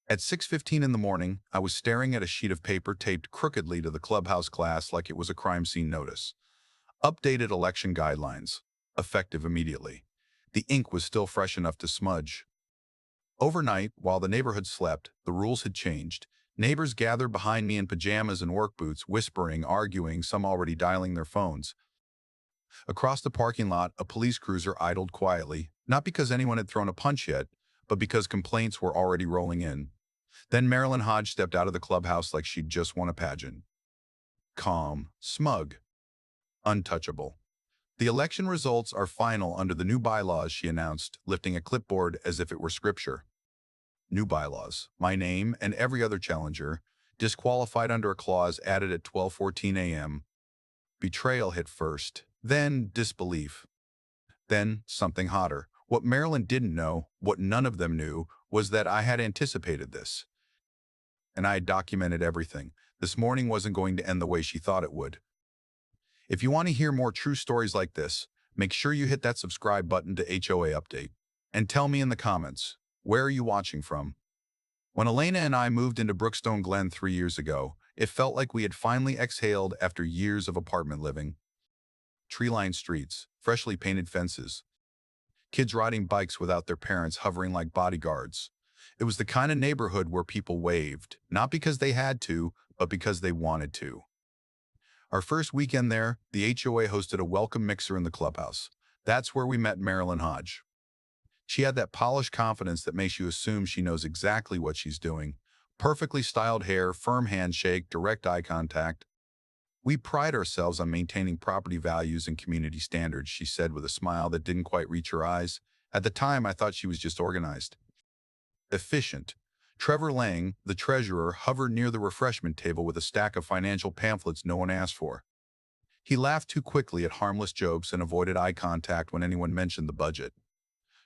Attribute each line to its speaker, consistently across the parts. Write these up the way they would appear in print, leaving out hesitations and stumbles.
Speaker 1: At 6:15 in the morning, I was staring at a sheet of paper taped crookedly to the clubhouse glass like it was a crime scene notice. Updated election guidelines. Effective immediately. The ink was still fresh enough to smudge. Overnight, while the neighborhood slept, the rules had changed. Neighbors gathered behind me in pajamas and work boots, whispering, arguing, some already dialing their phones. Across the parking lot, a police cruiser idled quietly, not because anyone had thrown a punch yet, but because complaints were already rolling in. Then Marilyn Hodge stepped out of the clubhouse like she'd just won a pageant. Calm, smug, untouchable. The election results are final under the new bylaws, she announced, lifting a clipboard as if it were scripture. New bylaws. My name and every other challenger, disqualified under a clause added at 12:14 a.m. Betrayal hit first, then disbelief. Then something hotter. What Marilyn didn't know, what none of them knew, was that I had anticipated this. And I had documented everything. This morning wasn't going to end the way she thought it would. If you want to hear more true stories like this, make sure you hit that subscribe button to HOA Update. And tell me in the comments, where are you watching from? When Elena and I moved into Brookstone Glen 3 years ago, it felt like we had finally exhaled after years of apartment living. Tree-lined streets, freshly painted fences, kids riding bikes without their parents hovering like bodyguards. It was the kind of neighborhood where people waved, not because they had to, but because they wanted to. Our first weekend there, the HOA hosted a welcome mixer in the clubhouse. That's where we met Marilyn Hodge. She had that polished confidence that makes you assume she knows exactly what she's doing. Perfectly styled hair, firm handshake, direct eye contact. We pride ourselves on maintaining property values and community standards, she said with a smile that didn't quite reach her eyes. At the time, I thought she was just organized. Efficient. Trevor Lang, the treasurer, hovered near the refreshment table with a stack of financial pamphlets no one asked for. He laughed too quickly at harmless jokes and avoided eye contact when anyone mentioned the budget.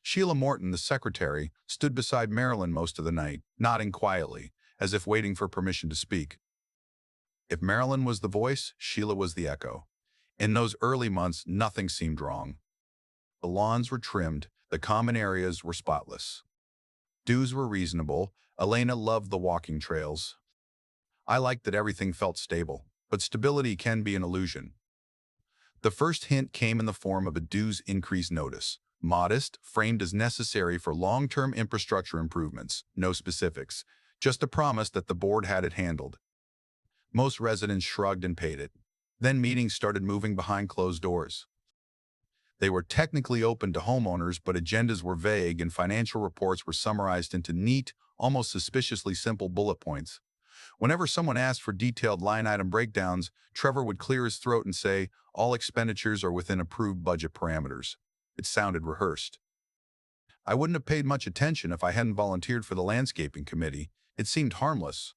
Speaker 1: Sheila Morton, the secretary, stood beside Marilyn most of the night, nodding quietly, as if waiting for permission to speak. If Marilyn was the voice, Sheila was the echo. In those early months, nothing seemed wrong. The lawns were trimmed, the common areas were spotless. Dues were reasonable. Elena loved the walking trails. I liked that everything felt stable, but stability can be an illusion. The first hint came in the form of a dues increase notice. Modest, framed as necessary for long-term infrastructure improvements. No specifics. Just a promise that the board had it handled. Most residents shrugged and paid it. Then meetings started moving behind closed doors. They were technically open to homeowners, but agendas were vague and financial reports were summarized into neat, almost suspiciously simple bullet points. Whenever someone asked for detailed line-item breakdowns, Trevor would clear his throat and say, "All expenditures are within approved budget parameters." It sounded rehearsed. I wouldn't have paid much attention if I hadn't volunteered for the landscaping committee. It seemed harmless.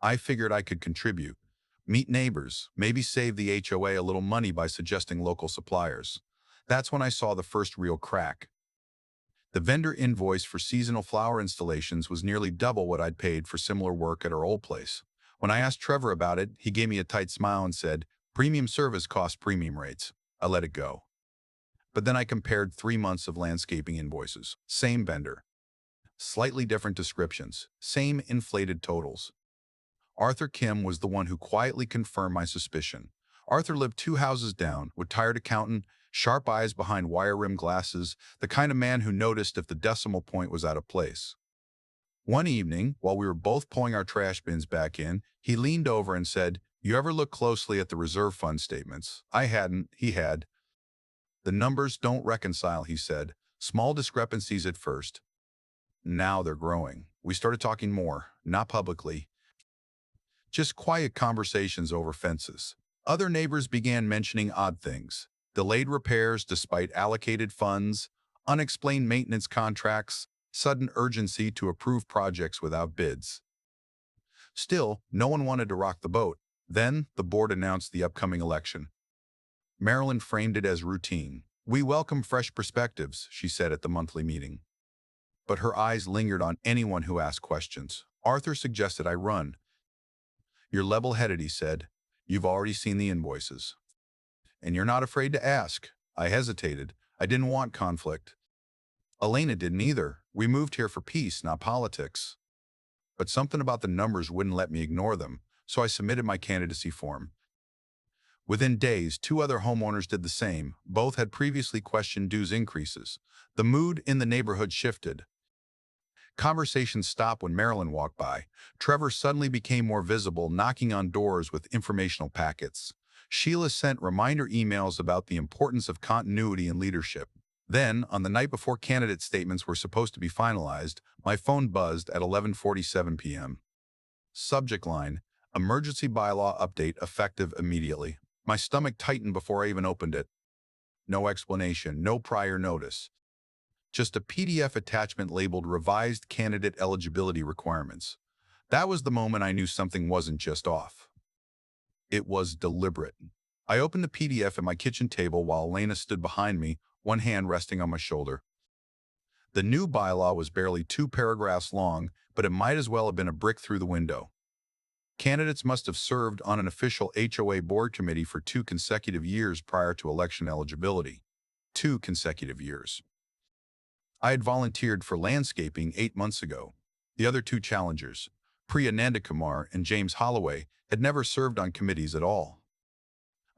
Speaker 1: I figured I could contribute. Meet neighbors, maybe save the HOA a little money by suggesting local suppliers. That's when I saw the first real crack. The vendor invoice for seasonal flower installations was nearly double what I'd paid for similar work at our old place. When I asked Trevor about it, he gave me a tight smile and said, "Premium service costs premium rates." I let it go. But then I compared 3 months of landscaping invoices. Same vendor. Slightly different descriptions. Same inflated totals. Arthur Kim was the one who quietly confirmed my suspicion. Arthur lived 2 houses down, with tired accountant, sharp eyes behind wire-rimmed glasses, the kind of man who noticed if the decimal point was out of place. One evening, while we were both pulling our trash bins back in, he leaned over and said, "You ever look closely at the reserve fund statements?" I hadn't, he had. "The numbers don't reconcile," he said. "Small discrepancies at first. Now they're growing." We started talking more, not publicly. Just quiet conversations over fences. Other neighbors began mentioning odd things. Delayed repairs despite allocated funds, unexplained maintenance contracts, sudden urgency to approve projects without bids. Still, no one wanted to rock the boat. Then, the board announced the upcoming election. Marilyn framed it as routine. "We welcome fresh perspectives," she said at the monthly meeting. But her eyes lingered on anyone who asked questions. Arthur suggested I run. "You're level-headed," he said. "You've already seen the invoices. And you're not afraid to ask." I hesitated. I didn't want conflict. Elena didn't either. We moved here for peace, not politics. but something about the numbers wouldn't let me ignore them, so I submitted my candidacy form. Within days, two other homeowners did the same. Both had previously questioned dues increases. The mood in the neighborhood shifted. Conversations stopped when Marilyn walked by. Trevor suddenly became more visible, knocking on doors with informational packets. Sheila sent reminder emails about the importance of continuity and leadership. Then, on the night before candidate statements were supposed to be finalized, my phone buzzed at 11:47 p.m. Subject line: Emergency bylaw update effective immediately. My stomach tightened before I even opened it. No explanation, no prior notice. Just a PDF attachment labeled Revised Candidate Eligibility Requirements. That was the moment I knew something wasn't just off. It was deliberate. I opened the PDF at my kitchen table while Elena stood behind me, one hand resting on my shoulder. The new bylaw was barely 2 paragraphs long, but it might as well have been a brick through the window. Candidates must have served on an official HOA board committee for 2 consecutive years prior to election eligibility. 2 consecutive years. I had volunteered for landscaping 8 months ago. The other 2 challengers, Priya Nandakumar and James Holloway, had never served on committees at all.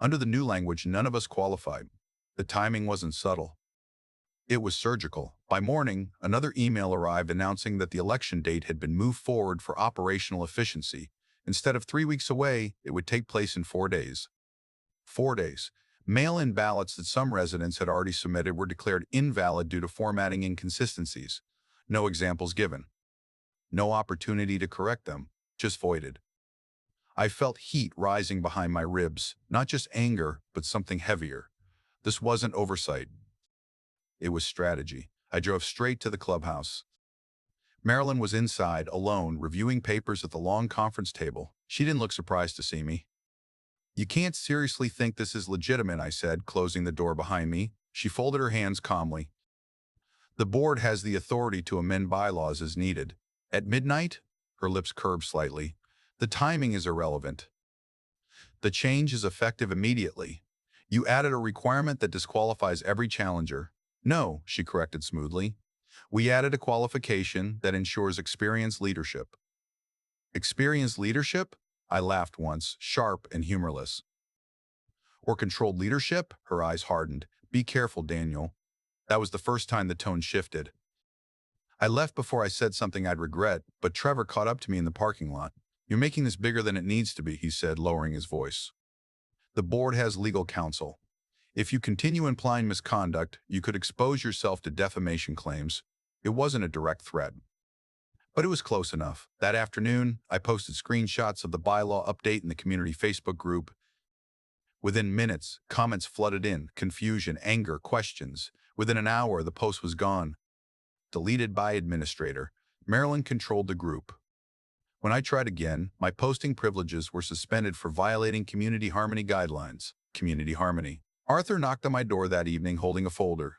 Speaker 1: Under the new language, none of us qualified. The timing wasn't subtle. It was surgical. By morning, another email arrived announcing that the election date had been moved forward for operational efficiency. Instead of 3 weeks away, it would take place in 4 days. 4 days. Mail-in ballots that some residents had already submitted were declared invalid due to formatting inconsistencies. No examples given. No opportunity to correct them, just voided. I felt heat rising behind my ribs, not just anger, but something heavier. This wasn't oversight. It was strategy. I drove straight to the clubhouse. Marilyn was inside, alone, reviewing papers at the long conference table. She didn't look surprised to see me. "You can't seriously think this is legitimate," I said, closing the door behind me. She folded her hands calmly. "The board has the authority to amend bylaws as needed. At midnight?" Her lips curved slightly. "The timing is irrelevant. The change is effective immediately. You added a requirement that disqualifies every challenger." "No," she corrected smoothly. "We added a qualification that ensures experienced leadership." "Experienced leadership?" I laughed once, sharp and humorless. "Or controlled leadership?" Her eyes hardened. "Be careful, Daniel." That was the first time the tone shifted. I left before I said something I'd regret, but Trevor caught up to me in the parking lot. "You're making this bigger than it needs to be," he said, lowering his voice. "The board has legal counsel. If you continue implying misconduct, you could expose yourself to defamation claims." It wasn't a direct threat, but it was close enough. That afternoon, I posted screenshots of the bylaw update in the community Facebook group. Within minutes, comments flooded in, confusion, anger, questions. Within an hour, the post was gone. Deleted by administrator. Marilyn controlled the group. When I tried again, my posting privileges were suspended for violating community harmony guidelines. Community harmony. Arthur knocked on my door that evening holding a folder.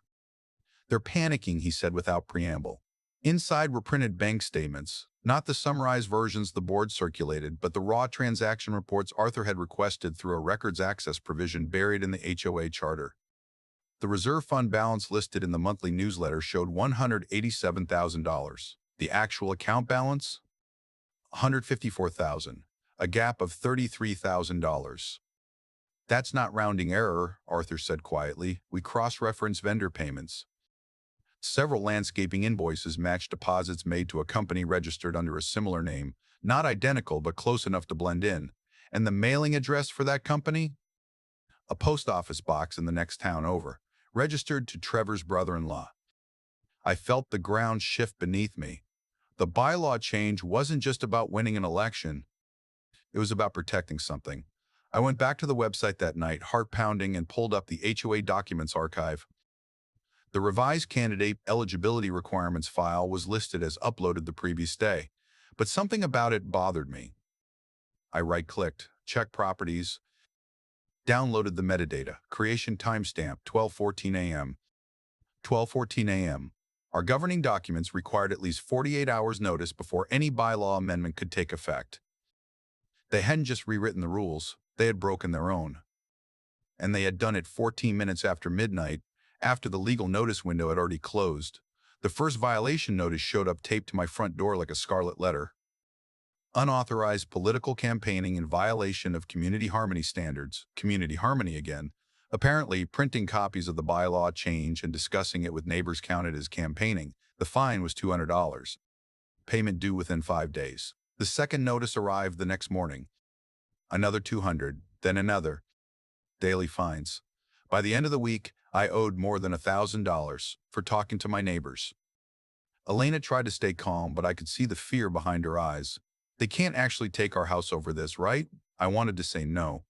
Speaker 1: "They're panicking," he said without preamble. Inside were printed bank statements, not the summarized versions the board circulated, but the raw transaction reports Arthur had requested through a records access provision buried in the HOA charter. The reserve fund balance listed in the monthly newsletter showed $187,000. The actual account balance? $154,000, a gap of $33,000. "That's not rounding error," Arthur said quietly. "We cross-reference vendor payments." Several landscaping invoices matched deposits made to a company registered under a similar name, not identical but close enough to blend in. And the mailing address for that company? A post office box in the next town over, registered to Trevor's brother-in-law. I felt the ground shift beneath me. The bylaw change wasn't just about winning an election. It was about protecting something. I went back to the website that night, heart pounding, and pulled up the HOA documents archive. The revised candidate eligibility requirements file was listed as uploaded the previous day, but something about it bothered me. I right-clicked, checked properties, downloaded the metadata, creation timestamp 12:14 a.m. 12:14 a.m. Our governing documents required at least 48 hours notice before any bylaw amendment could take effect. They hadn't just rewritten the rules, they had broken their own. And they had done it 14 minutes after midnight, after the legal notice window had already closed. The first violation notice showed up taped to my front door like a scarlet letter. Unauthorized political campaigning in violation of community harmony standards. Community harmony again. Apparently, printing copies of the bylaw change and discussing it with neighbors counted as campaigning. The fine was $200. Payment due within 5 days. The second notice arrived the next morning. Another 200, then another. Daily fines. By the end of the week, I owed more than $1,000 for talking to my neighbors. Elena tried to stay calm, but I could see the fear behind her eyes. They can't actually take our house over this, right? I wanted to say no.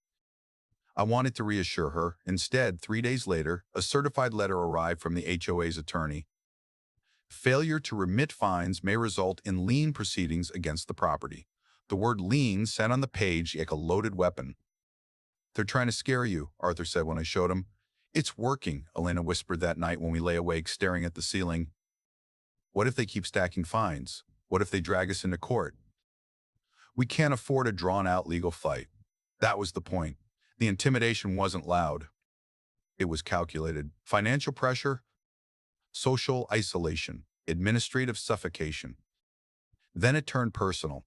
Speaker 1: I wanted to reassure her. Instead, 3 days later, a certified letter arrived from the HOA's attorney. Failure to remit fines may result in lien proceedings against the property. The word lien sat on the page like a loaded weapon. They're trying to scare you, Arthur said when I showed him. It's working, Elena whispered that night when we lay awake staring at the ceiling. What if they keep stacking fines? What if they drag us into court? We can't afford a drawn-out legal fight. That was the point. The intimidation wasn't loud. It was calculated. Financial pressure, social isolation, administrative suffocation. Then it turned personal.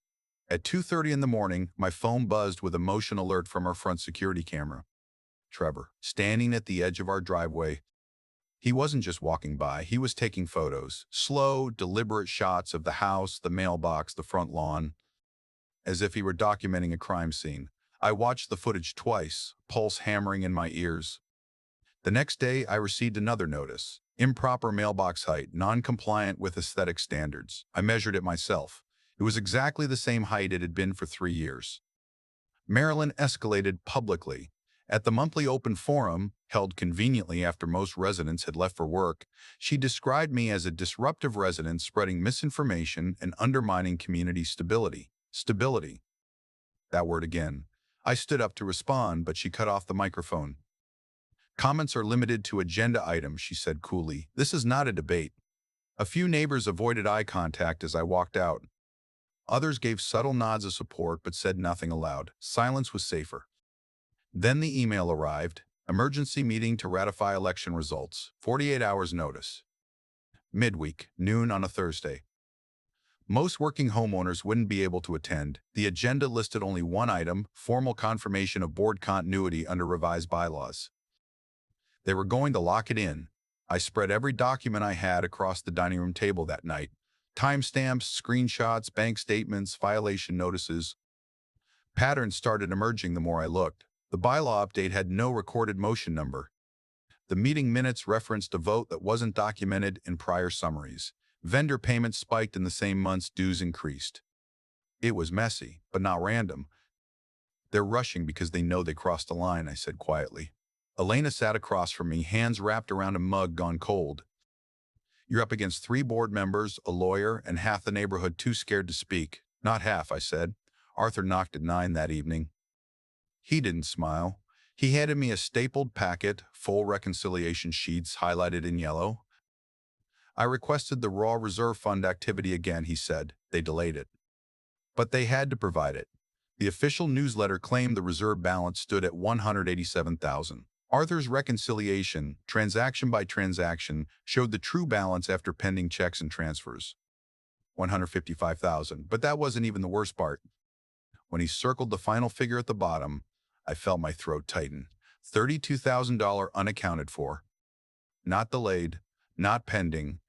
Speaker 1: At 2:30 in the morning, my phone buzzed with a motion alert from our front security camera. Trevor, standing at the edge of our driveway. He wasn't just walking by, he was taking photos. Slow, deliberate shots of the house, the mailbox, the front lawn, as if he were documenting a crime scene. I watched the footage twice, pulse hammering in my ears. The next day, I received another notice. Improper mailbox height, non-compliant with aesthetic standards. I measured it myself. It was exactly the same height it had been for 3 years. Marilyn escalated publicly. At the monthly open forum, held conveniently after most residents had left for work, she described me as a disruptive resident spreading misinformation and undermining community stability. Stability. That word again. I stood up to respond, but she cut off the microphone. Comments are limited to agenda items, she said coolly. This is not a debate. A few neighbors avoided eye contact as I walked out. Others gave subtle nods of support but said nothing aloud. Silence was safer. Then the email arrived. Emergency meeting to ratify election results. 48 hours notice. Midweek, noon on a Thursday. Most working homeowners wouldn't be able to attend. The agenda listed only one item, formal confirmation of board continuity under revised bylaws. They were going to lock it in. I spread every document I had across the dining room table that night. Timestamps, screenshots, bank statements, violation notices. Patterns started emerging the more I looked. The bylaw update had no recorded motion number. The meeting minutes referenced a vote that wasn't documented in prior summaries. Vendor payments spiked in the same months dues increased. It was messy, but not random. They're rushing because they know they crossed the line, I said quietly. Elena sat across from me, hands wrapped around a mug gone cold. You're up against 3 board members, a lawyer, and half the neighborhood too scared to speak. Not half, I said. Arthur knocked at 9 that evening. He didn't smile. He handed me a stapled packet, full reconciliation sheets highlighted in yellow. I requested the raw reserve fund activity again, he said. They delayed it. But they had to provide it. The official newsletter claimed the reserve balance stood at $187,000. Arthur's reconciliation, transaction by transaction, showed the true balance after pending checks and transfers. $155,000. But that wasn't even the worst part. When he circled the final figure at the bottom, I felt my throat tighten. $32,000 unaccounted for. Not delayed, not pending,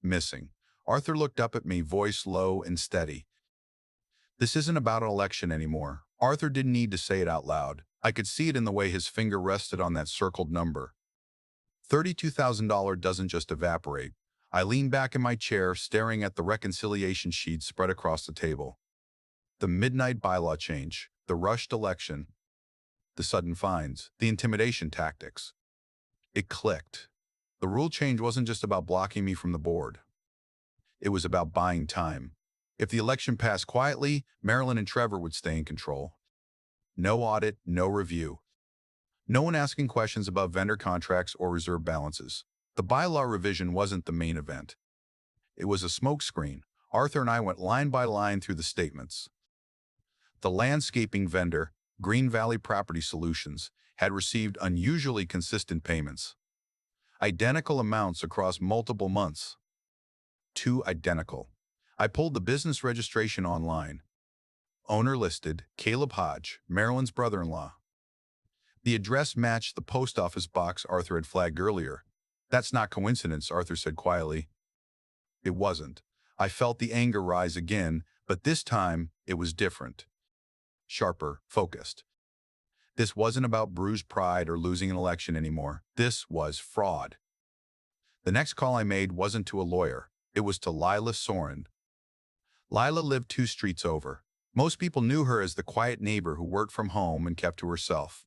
Speaker 1: missing. Arthur looked up at me, voice low and steady. This isn't about an election anymore. Arthur didn't need to say it out loud. I could see it in the way his finger rested on that circled number. $32,000 doesn't just evaporate. I leaned back in my chair, staring at the reconciliation sheet spread across the table. The midnight bylaw change, the rushed election, the sudden fines, the intimidation tactics. It clicked. The rule change wasn't just about blocking me from the board. It was about buying time. If the election passed quietly, Marilyn and Trevor would stay in control. No audit, no review. No one asking questions about vendor contracts or reserve balances. The bylaw revision wasn't the main event. It was a smokescreen. Arthur and I went line by line through the statements. The landscaping vendor, Green Valley Property Solutions, had received unusually consistent payments. Identical amounts across multiple months. 2 identical. I pulled the business registration online. Owner listed, Caleb Hodge, Marilyn's brother-in-law. The address matched the post office box Arthur had flagged earlier. That's not coincidence, Arthur said quietly. It wasn't. I felt the anger rise again, but this time it was different. Sharper, focused. This wasn't about bruised pride or losing an election anymore. This was fraud. The next call I made wasn't to a lawyer. It was to Lila Soren. Lila lived 2 streets over. Most people knew her as the quiet neighbor who worked from home and kept to herself.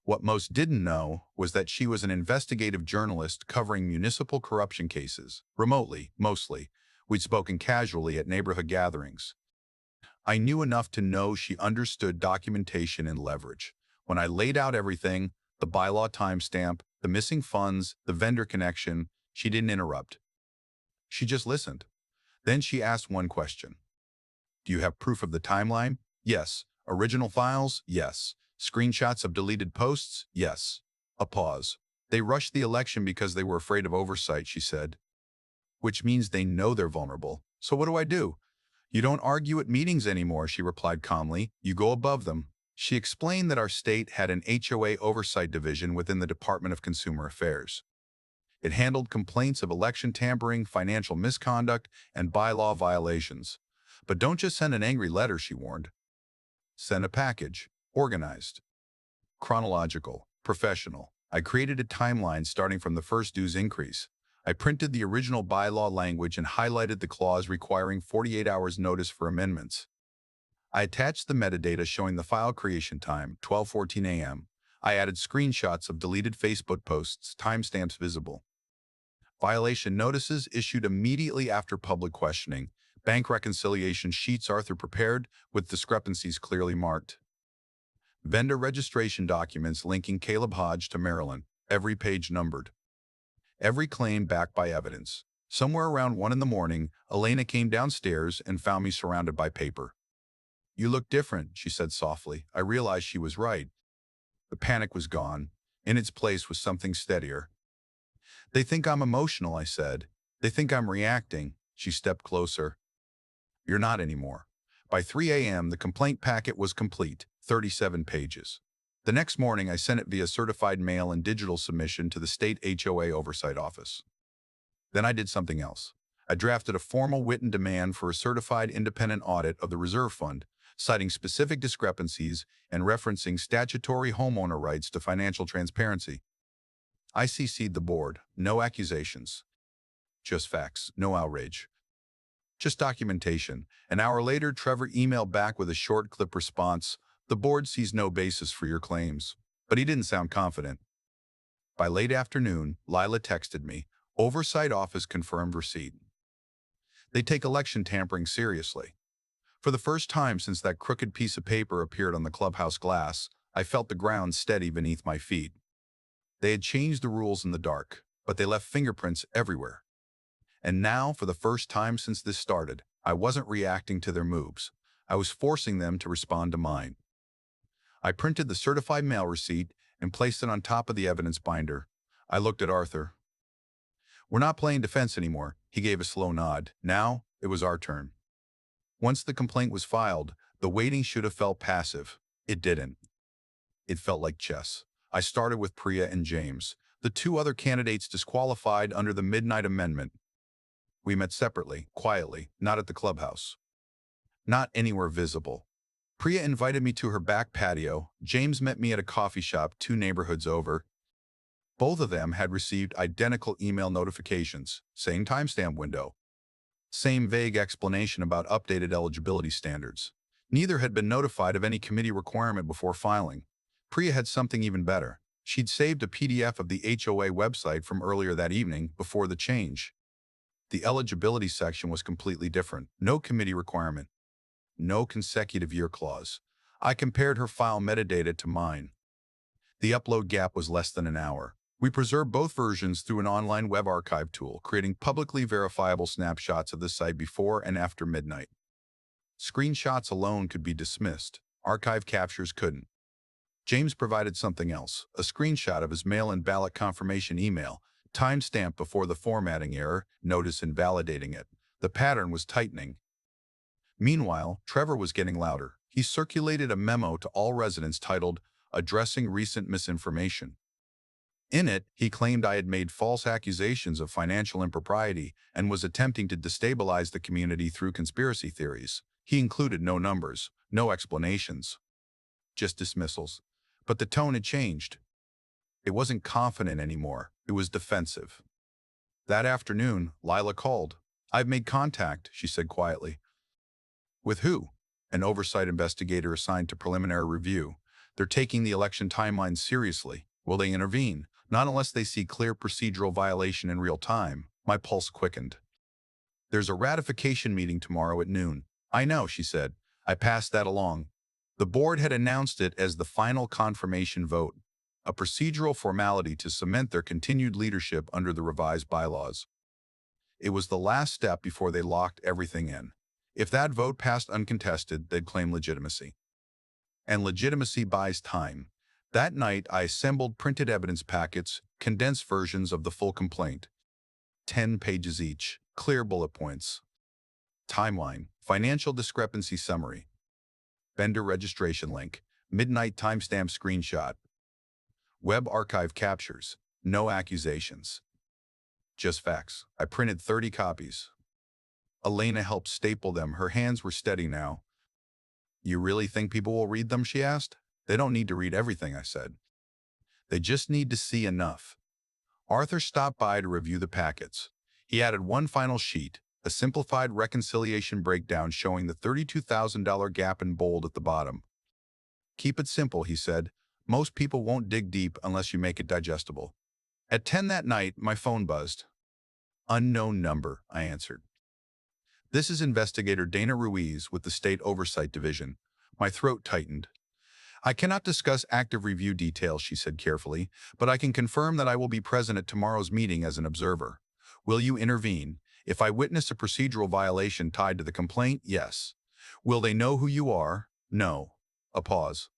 Speaker 1: What most didn't know was that she was an investigative journalist covering municipal corruption cases, remotely, mostly. We'd spoken casually at neighborhood gatherings. I knew enough to know she understood documentation and leverage. When I laid out everything, the bylaw timestamp, the missing funds, the vendor connection, she didn't interrupt. She just listened. Then she asked one question. Do you have proof of the timeline? Yes. Original files? Yes. Screenshots of deleted posts? Yes. A pause. They rushed the election because they were afraid of oversight, she said. Which means they know they're vulnerable. So what do I do? You don't argue at meetings anymore, she replied calmly. You go above them. She explained that our state had an HOA oversight division within the Department of Consumer Affairs. It handled complaints of election tampering, financial misconduct, and bylaw violations. But don't just send an angry letter, she warned. Send a package. Organized. Chronological. Professional. I created a timeline starting from the first dues increase. I printed the original bylaw language and highlighted the clause requiring 48 hours notice for amendments. I attached the metadata showing the file creation time, 12:14 a.m. I added screenshots of deleted Facebook posts, timestamps visible. Violation notices issued immediately after public questioning. Bank reconciliation sheets Arthur prepared with discrepancies clearly marked. Vendor registration documents linking Caleb Hodge to Marilyn, every page numbered. Every claim backed by evidence. Somewhere around 1 in the morning, Elena came downstairs and found me surrounded by paper. You look different, she said softly. I realized she was right. The panic was gone. In its place was something steadier. They think I'm emotional, I said. They think I'm reacting. She stepped closer. You're not anymore. By 3 a.m., the complaint packet was complete, 37 pages. The next morning, I sent it via certified mail and digital submission to the state HOA oversight office. Then I did something else. I drafted a formal written demand for a certified independent audit of the reserve fund, citing specific discrepancies and referencing statutory homeowner rights to financial transparency. I CC'd the board. No accusations. Just facts. No outrage. Just documentation. An hour later, Trevor emailed back with a short clip response. The board sees no basis for your claims. But he didn't sound confident. By late afternoon, Lila texted me. Oversight office confirmed receipt. They take election tampering seriously. For the first time since that crooked piece of paper appeared on the clubhouse glass, I felt the ground steady beneath my feet. They had changed the rules in the dark, but they left fingerprints everywhere. And now, for the first time since this started, I wasn't reacting to their moves. I was forcing them to respond to mine. I printed the certified mail receipt and placed it on top of the evidence binder. I looked at Arthur. We're not playing defense anymore, he gave a slow nod. Now, it was our turn. Once the complaint was filed, the waiting should have felt passive. It didn't. It felt like chess. I started with Priya and James, the 2 other candidates disqualified under the Midnight Amendment. We met separately, quietly, not at the clubhouse. Not anywhere visible. Priya invited me to her back patio. James met me at a coffee shop 2 neighborhoods over. Both of them had received identical email notifications, same timestamp window. Same vague explanation about updated eligibility standards. Neither had been notified of any committee requirement before filing. Priya had something even better. She'd saved a PDF of the HOA website from earlier that evening before the change. The eligibility section was completely different. No committee requirement. No consecutive year clause. I compared her file metadata to mine. The upload gap was less than an hour. We preserved both versions through an online web archive tool, creating publicly verifiable snapshots of the site before and after midnight. Screenshots alone could be dismissed. Archive captures couldn't. James provided something else, a screenshot of his mail-in ballot confirmation email, timestamped before the formatting error, notice invalidating it. The pattern was tightening. Meanwhile, Trevor was getting louder. He circulated a memo to all residents titled, "Addressing Recent Misinformation." In it, he claimed I had made false accusations of financial impropriety and was attempting to destabilize the community through conspiracy theories. He included no numbers, no explanations, just dismissals. But the tone had changed. It wasn't confident anymore. It was defensive. That afternoon, Lila called. "I've made contact," she said quietly. "With who?" "An oversight investigator assigned to preliminary review. They're taking the election timeline seriously. Will they intervene?" "Not unless they see clear procedural violation in real time." My pulse quickened. "There's a ratification meeting tomorrow at noon." "I know," she said. "I passed that along." The board had announced it as the final confirmation vote, a procedural formality to cement their continued leadership under the revised bylaws. It was the last step before they locked everything in. If that vote passed uncontested, they'd claim legitimacy. And legitimacy buys time. That night, I assembled printed evidence packets, condensed versions of the full complaint. 10 pages each, clear bullet points. Timeline, financial discrepancy summary. Vendor registration link, midnight timestamp screenshot. Web archive captures, no accusations. Just facts. I printed 30 copies. Elena helped staple them. Her hands were steady now. "You really think people will read them?" she asked. "They don't need to read everything," I said. "They just need to see enough." Arthur stopped by to review the packets. He added one final sheet, a simplified reconciliation breakdown showing the $32,000 gap in bold at the bottom. "Keep it simple," he said. "Most people won't dig deep unless you make it digestible." At 10 that night, my phone buzzed. "Unknown number," I answered. "This is Investigator Dana Ruiz with the State Oversight Division." My throat tightened. "I cannot discuss active review details," she said carefully, "but I can confirm that I will be present at tomorrow's meeting as an observer. Will you intervene? If I witness a procedural violation tied to the complaint, yes. Will they know who you are? No." A pause.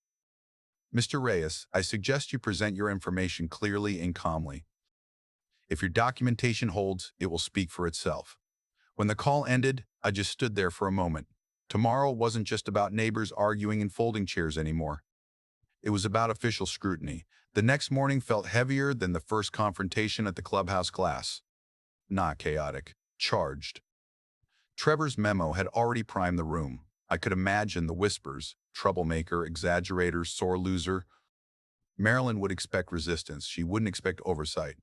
Speaker 1: "Mr. Reyes, I suggest you present your information clearly and calmly. If your documentation holds, it will speak for itself." When the call ended, I just stood there for a moment. Tomorrow wasn't just about neighbors arguing in folding chairs anymore. It was about official scrutiny. The next morning felt heavier than the first confrontation at the clubhouse class. Not chaotic, charged. Trevor's memo had already primed the room. I could imagine the whispers: troublemaker, exaggerator, sore loser. Marilyn would expect resistance. She wouldn't expect oversight.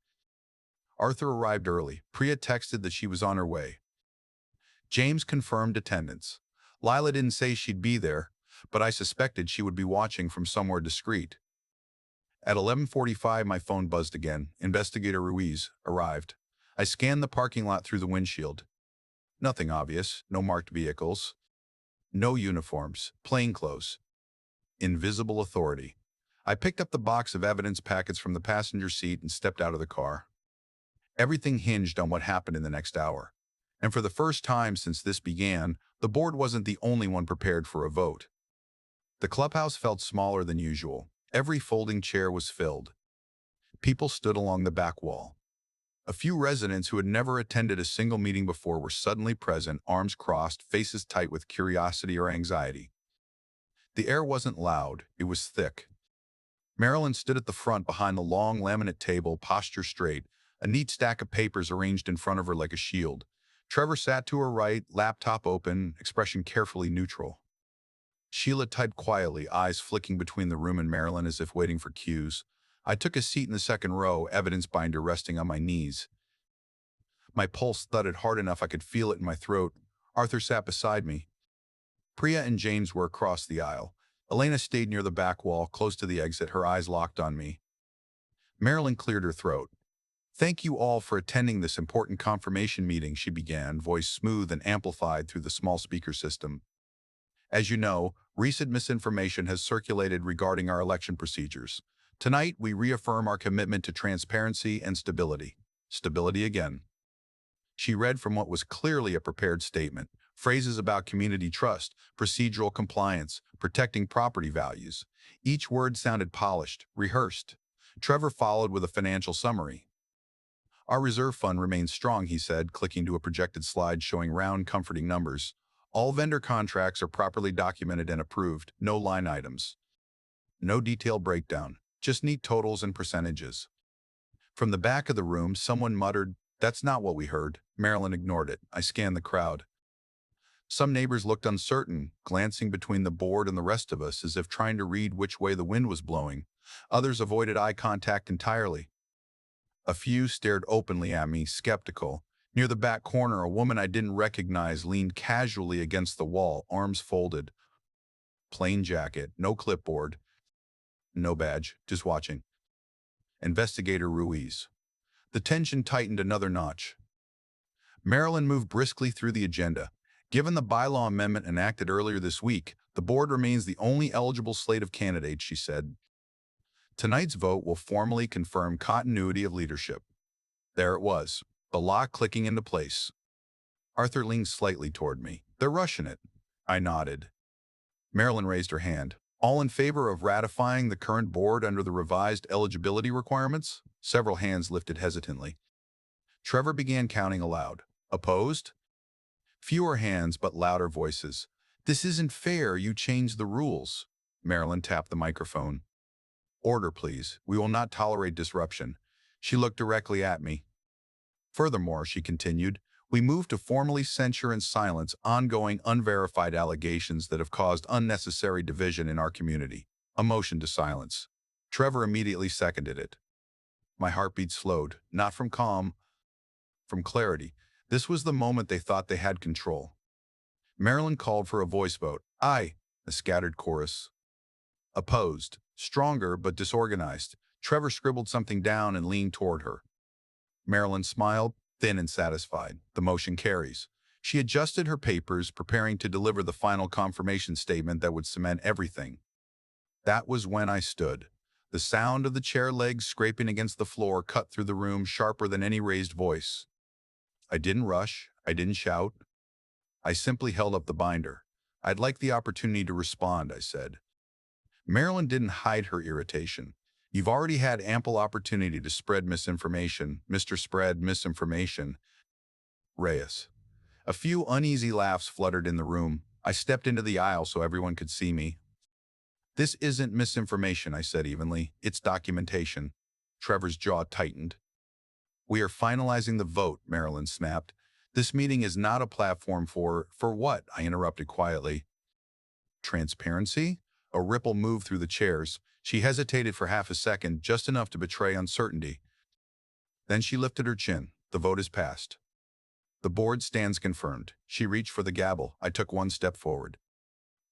Speaker 1: Arthur arrived early. Priya texted that she was on her way. James confirmed attendance. Lila didn't say she'd be there, but I suspected she would be watching from somewhere discreet. At 11:45, my phone buzzed again. Investigator Ruiz arrived. I scanned the parking lot through the windshield. Nothing obvious, no marked vehicles, no uniforms, plainclothes. Invisible authority. I picked up the box of evidence packets from the passenger seat and stepped out of the car. Everything hinged on what happened in the next hour. And for the first time since this began, the board wasn't the only one prepared for a vote. The clubhouse felt smaller than usual. Every folding chair was filled. People stood along the back wall. A few residents who had never attended a single meeting before were suddenly present, arms crossed, faces tight with curiosity or anxiety. The air wasn't loud, it was thick. Marilyn stood at the front behind the long laminate table, posture straight, a neat stack of papers arranged in front of her like a shield. Trevor sat to her right, laptop open, expression carefully neutral. Sheila typed quietly, eyes flicking between the room and Marilyn as if waiting for cues. I took a seat in the second row, evidence binder resting on my knees. My pulse thudded hard enough I could feel it in my throat. Arthur sat beside me. Priya and James were across the aisle. Elena stayed near the back wall, close to the exit, her eyes locked on me. Marilyn cleared her throat. "Thank you all for attending this important confirmation meeting," she began, voice smooth and amplified through the small speaker system. "As you know, recent misinformation has circulated regarding our election procedures. Tonight, we reaffirm our commitment to transparency and stability." Stability again. She read from what was clearly a prepared statement. Phrases about community trust, procedural compliance, protecting property values. Each word sounded polished, rehearsed. Trevor followed with a financial summary. "Our reserve fund remains strong," he said, clicking to a projected slide showing round, comforting numbers. All vendor contracts are properly documented and approved, no line items. No detailed breakdown, just neat totals and percentages. From the back of the room, someone muttered, "That's not what we heard." Marilyn ignored it. I scanned the crowd. Some neighbors looked uncertain, glancing between the board and the rest of us as if trying to read which way the wind was blowing. Others avoided eye contact entirely. A few stared openly at me, skeptical. Near the back corner, a woman I didn't recognize leaned casually against the wall, arms folded. Plain jacket, no clipboard, no badge, just watching. Investigator Ruiz. The tension tightened another notch. Maryland moved briskly through the agenda. Given the bylaw amendment enacted earlier this week, the board remains the only eligible slate of candidates, she said. Tonight's vote will formally confirm continuity of leadership. There it was, the lock clicking into place. Arthur leaned slightly toward me. "They're rushing it." I nodded. Marilyn raised her hand. "All in favor of ratifying the current board under the revised eligibility requirements?" Several hands lifted hesitantly. Trevor began counting aloud. "Opposed?" Fewer hands, but louder voices. "This isn't fair. You changed the rules." Marilyn tapped the microphone. "Order, please. We will not tolerate disruption." She looked directly at me. "Furthermore," she continued, "we move to formally censure and silence ongoing unverified allegations that have caused unnecessary division in our community." A motion to silence. Trevor immediately seconded it. My heartbeat slowed, not from calm, from clarity. This was the moment they thought they had control. Marilyn called for a voice vote. "Aye," a scattered chorus. "Opposed," stronger but disorganized. Trevor scribbled something down and leaned toward her. Marilyn smiled, thin and satisfied. "The motion carries." She adjusted her papers, preparing to deliver the final confirmation statement that would cement everything. That was when I stood. The sound of the chair legs scraping against the floor cut through the room sharper than any raised voice. I didn't rush. I didn't shout. I simply held up the binder. "I'd like the opportunity to respond," I said. Marilyn didn't hide her irritation. "You've already had ample opportunity to spread misinformation, Mr. Spread Misinformation." Reyes. A few uneasy laughs fluttered in the room. I stepped into the aisle so everyone could see me. "This isn't misinformation," I said evenly. "It's documentation." Trevor's jaw tightened. "We are finalizing the vote," Marilyn snapped. "This meeting is not a platform for what?" I interrupted quietly. "Transparency?" A ripple moved through the chairs. She hesitated for half a second, just enough to betray uncertainty. Then she lifted her chin. "The vote is passed. The board stands confirmed." She reached for the gavel. I took one step forward.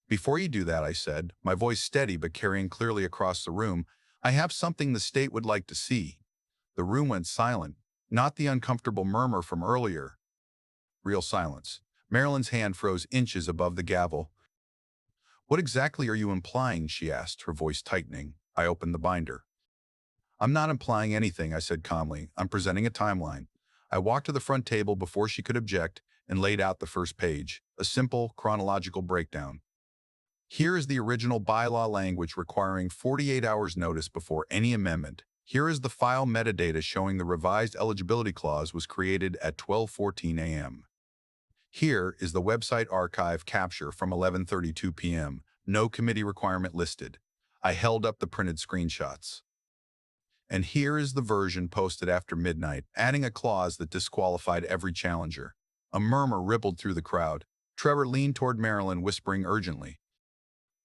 Speaker 1: "Before you do that," I said, my voice steady but carrying clearly across the room, "I have something the state would like to see." The room went silent, not the uncomfortable murmur from earlier. Real silence. Marilyn's hand froze inches above the gavel. "What exactly are you implying?" she asked, her voice tightening. I opened the binder. "I'm not implying anything," I said calmly. "I'm presenting a timeline." I walked to the front table before she could object and laid out the first page, a simple, chronological breakdown. Here is the original bylaw language requiring 48 hours notice before any amendment. Here is the file metadata showing the revised eligibility clause was created at 12:14 a.m. Here is the website archive capture from 11:32 p.m. No committee requirement listed. I held up the printed screenshots. And here is the version posted after midnight, adding a clause that disqualified every challenger. A murmur rippled through the crowd. Trevor leaned toward Marilyn, whispering urgently.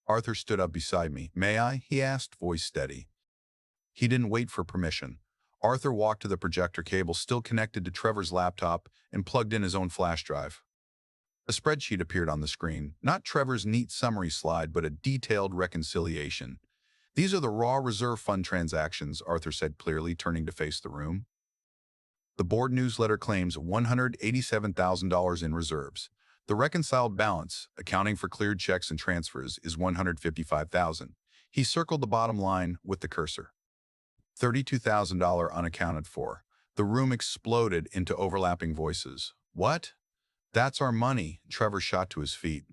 Speaker 1: Arthur stood up beside me. "May I?" he asked, voice steady. He didn't wait for permission. Arthur walked to the projector cable still connected to Trevor's laptop and plugged in his own flash drive. A spreadsheet appeared on the screen, not Trevor's neat summary slide, but a detailed reconciliation. "These are the raw reserve fund transactions," Arthur said clearly, turning to face the room. "The board newsletter claims $187,000 in reserves. The reconciled balance, accounting for cleared checks and transfers, is $155,000. He circled the bottom line with the cursor. $32,000 unaccounted for. The room exploded into overlapping voices. "What?" "That's our money," Trevor shot to his feet.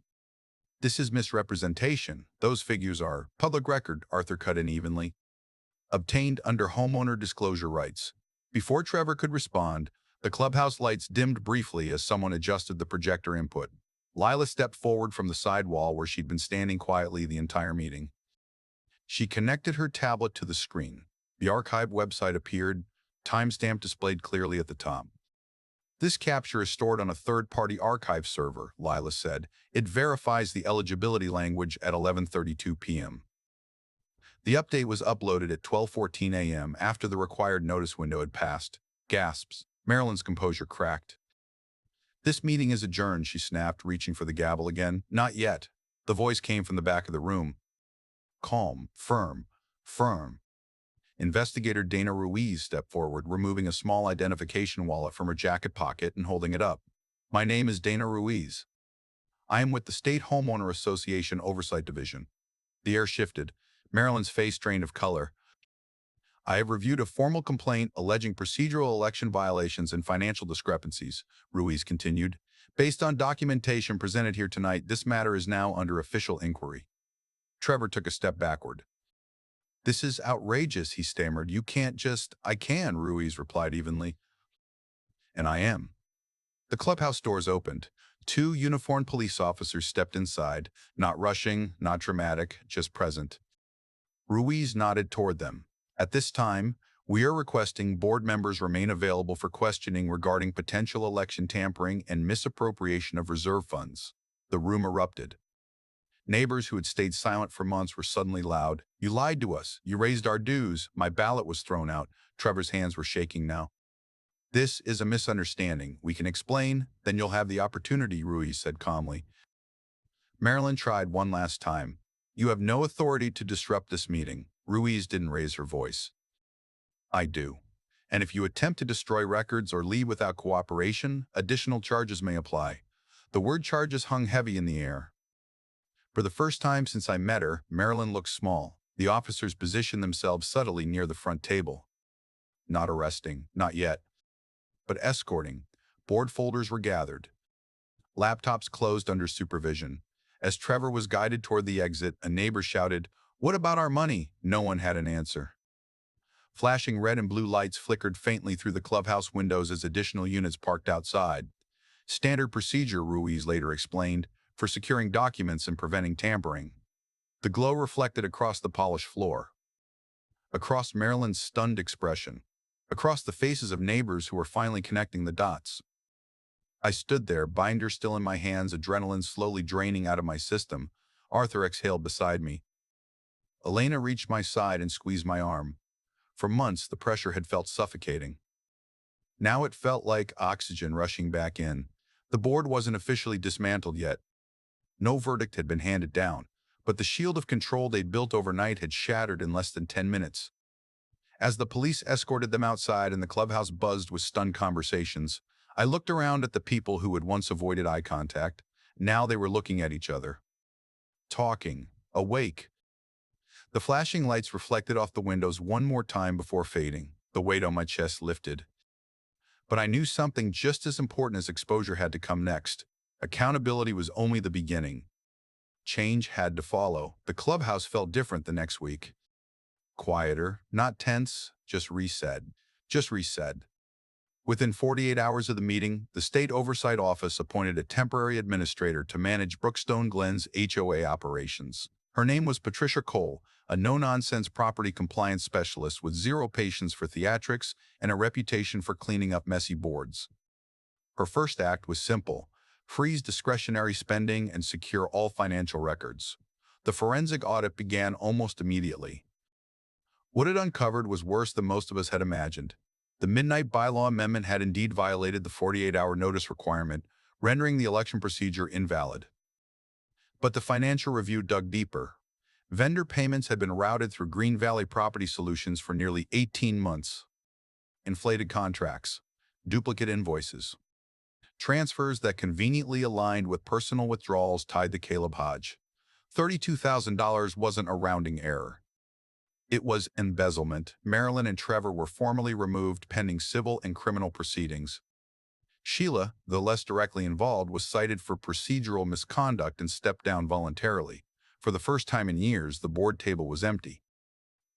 Speaker 1: "This is misrepresentation. Those figures are public record," Arthur cut in evenly. "Obtained under homeowner disclosure rights." Before Trevor could respond, the clubhouse lights dimmed briefly as someone adjusted the projector input. Lila stepped forward from the side wall where she'd been standing quietly the entire meeting. She connected her tablet to the screen. The archive website appeared, timestamp displayed clearly at the top. This capture is stored on a third-party archive server, Lila said. It verifies the eligibility language at 11:32 p.m. The update was uploaded at 12:14 a.m. after the required notice window had passed. Gasps. Marilyn's composure cracked. "This meeting is adjourned," she snapped, reaching for the gavel again. "Not yet." The voice came from the back of the room. Calm, firm. Investigator Dana Ruiz stepped forward, removing a small identification wallet from her jacket pocket and holding it up. "My name is Dana Ruiz. I am with the State Homeowner Association Oversight Division." The air shifted. Marilyn's face drained of color. "I have reviewed a formal complaint alleging procedural election violations and financial discrepancies," Ruiz continued. "Based on documentation presented here tonight, this matter is now under official inquiry." Trevor took a step backward. "This is outrageous," he stammered. "You can't just—" "I can," Ruiz replied evenly. "And I am." The clubhouse doors opened. Two uniformed police officers stepped inside, not rushing, not dramatic, just present. Ruiz nodded toward them. "At this time, we are requesting board members remain available for questioning regarding potential election tampering and misappropriation of reserve funds." The room erupted. Neighbors who had stayed silent for months were suddenly loud. "You lied to us. You raised our dues. My ballot was thrown out." Trevor's hands were shaking now. "This is a misunderstanding. We can explain, then you'll have the opportunity," Ruiz said calmly. Marilyn tried one last time. "You have no authority to disrupt this meeting." Ruiz didn't raise her voice. "I do. And if you attempt to destroy records or leave without cooperation, additional charges may apply." The word charges hung heavy in the air. For the first time since I met her, Marilyn looked small. The officers positioned themselves subtly near the front table. Not arresting, not yet, but escorting. Board folders were gathered. Laptops closed under supervision. As Trevor was guided toward the exit, a neighbor shouted, "What about our money?" No one had an answer. Flashing red and blue lights flickered faintly through the clubhouse windows as additional units parked outside. "Standard procedure," Ruiz later explained, "for securing documents and preventing tampering." The glow reflected across the polished floor, across Marilyn's stunned expression, across the faces of neighbors who were finally connecting the dots. I stood there, binder still in my hands, adrenaline slowly draining out of my system. Arthur exhaled beside me. Elena reached my side and squeezed my arm. For months, the pressure had felt suffocating. Now it felt like oxygen rushing back in. The board wasn't officially dismantled yet. No verdict had been handed down, but the shield of control they'd built overnight had shattered in less than 10 minutes. As the police escorted them outside and the clubhouse buzzed with stunned conversations, I looked around at the people who had once avoided eye contact. Now they were looking at each other. Talking. Awake. The flashing lights reflected off the windows one more time before fading. The weight on my chest lifted. But I knew something just as important as exposure had to come next. Accountability was only the beginning. Change had to follow. The clubhouse felt different the next week. Quieter, not tense, just reset. Just reset. Within 48 hours of the meeting, the State Oversight Office appointed a temporary administrator to manage Brookstone Glen's HOA operations. Her name was Patricia Cole, a no-nonsense property compliance specialist with zero patience for theatrics and a reputation for cleaning up messy boards. Her first act was simple: freeze discretionary spending and secure all financial records. The forensic audit began almost immediately. What it uncovered was worse than most of us had imagined. The Midnight Bylaw Amendment had indeed violated the 48-hour notice requirement, rendering the election procedure invalid. But the financial review dug deeper. Vendor payments had been routed through Green Valley Property Solutions for nearly 18 months. Inflated contracts, duplicate invoices, transfers that conveniently aligned with personal withdrawals tied to Caleb Hodge. $32,000 wasn't a rounding error. It was embezzlement. Marilyn and Trevor were formally removed pending civil and criminal proceedings. Sheila, though less directly involved, was cited for procedural misconduct and stepped down voluntarily. For the first time in years, the board table was empty.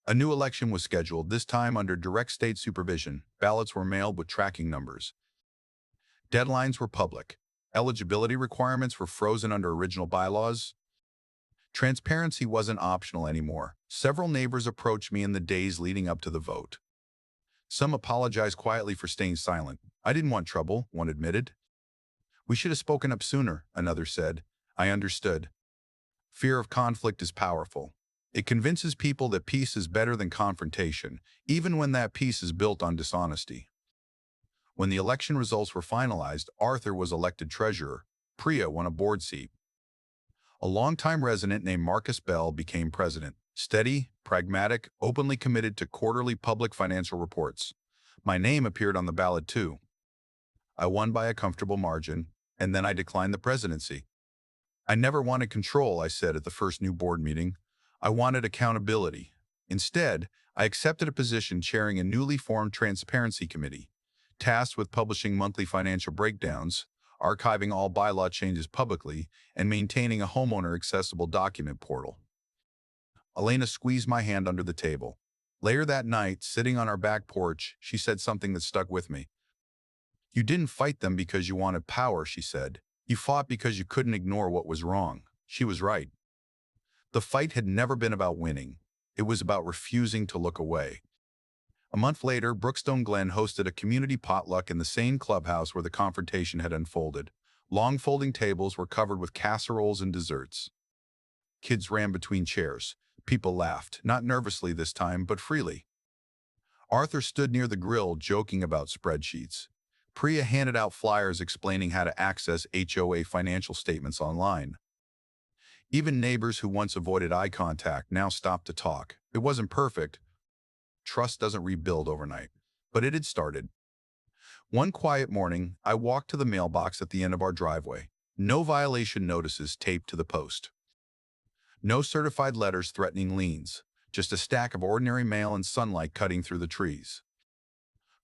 Speaker 1: A new election was scheduled, this time under direct state supervision. Ballots were mailed with tracking numbers. Deadlines were public. Eligibility requirements were frozen under original bylaws. Transparency wasn't optional anymore. Several neighbors approached me in the days leading up to the vote. Some apologized quietly for staying silent. I didn't want trouble, one admitted. We should have spoken up sooner, another said. I understood. Fear of conflict is powerful. It convinces people that peace is better than confrontation, even when that peace is built on dishonesty. When the election results were finalized, Arthur was elected treasurer. Priya won a board seat. A longtime resident named Marcus Bell became president. Steady, pragmatic, openly committed to quarterly public financial reports. My name appeared on the ballot too. I won by a comfortable margin, and then I declined the presidency. I never wanted control, I said at the first new board meeting. I wanted accountability. Instead, I accepted a position chairing a newly formed transparency committee, tasked with publishing monthly financial breakdowns, archiving all bylaw changes publicly, and maintaining a homeowner-accessible document portal. Elena squeezed my hand under the table. Later that night, sitting on our back porch, she said something that stuck with me. You didn't fight them because you wanted power, she said. You fought because you couldn't ignore what was wrong. She was right. The fight had never been about winning. It was about refusing to look away. A month later, Brookstone Glen hosted a community potluck in the same clubhouse where the confrontation had unfolded. Long folding tables were covered with casseroles and desserts. Kids ran between chairs. People laughed, not nervously this time, but freely. Arthur stood near the grill, joking about spreadsheets. Priya handed out flyers explaining how to access HOA financial statements online. Even neighbors who once avoided eye contact now stopped to talk. It wasn't perfect. Trust doesn't rebuild overnight, but it had started. One quiet morning, I walked to the mailbox at the end of our driveway. No violation notices taped to the post. No certified letters threatening liens, just a stack of ordinary mail and sunlight cutting through the trees.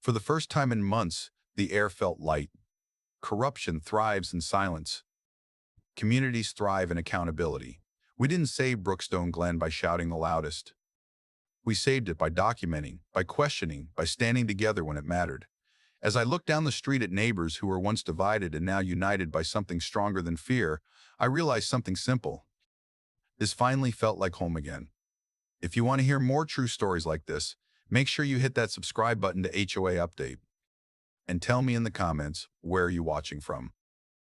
Speaker 1: For the first time in months, the air felt light. Corruption thrives in silence. Communities thrive in accountability. We didn't save Brookstone Glen by shouting the loudest. We saved it by documenting, by questioning, by standing together when it mattered. As I looked down the street at neighbors who were once divided and now united by something stronger than fear, I realized something simple. This finally felt like home again. If you want to hear more true stories like this, make sure you hit that subscribe button to HOA Update. And tell me in the comments, where are you watching from?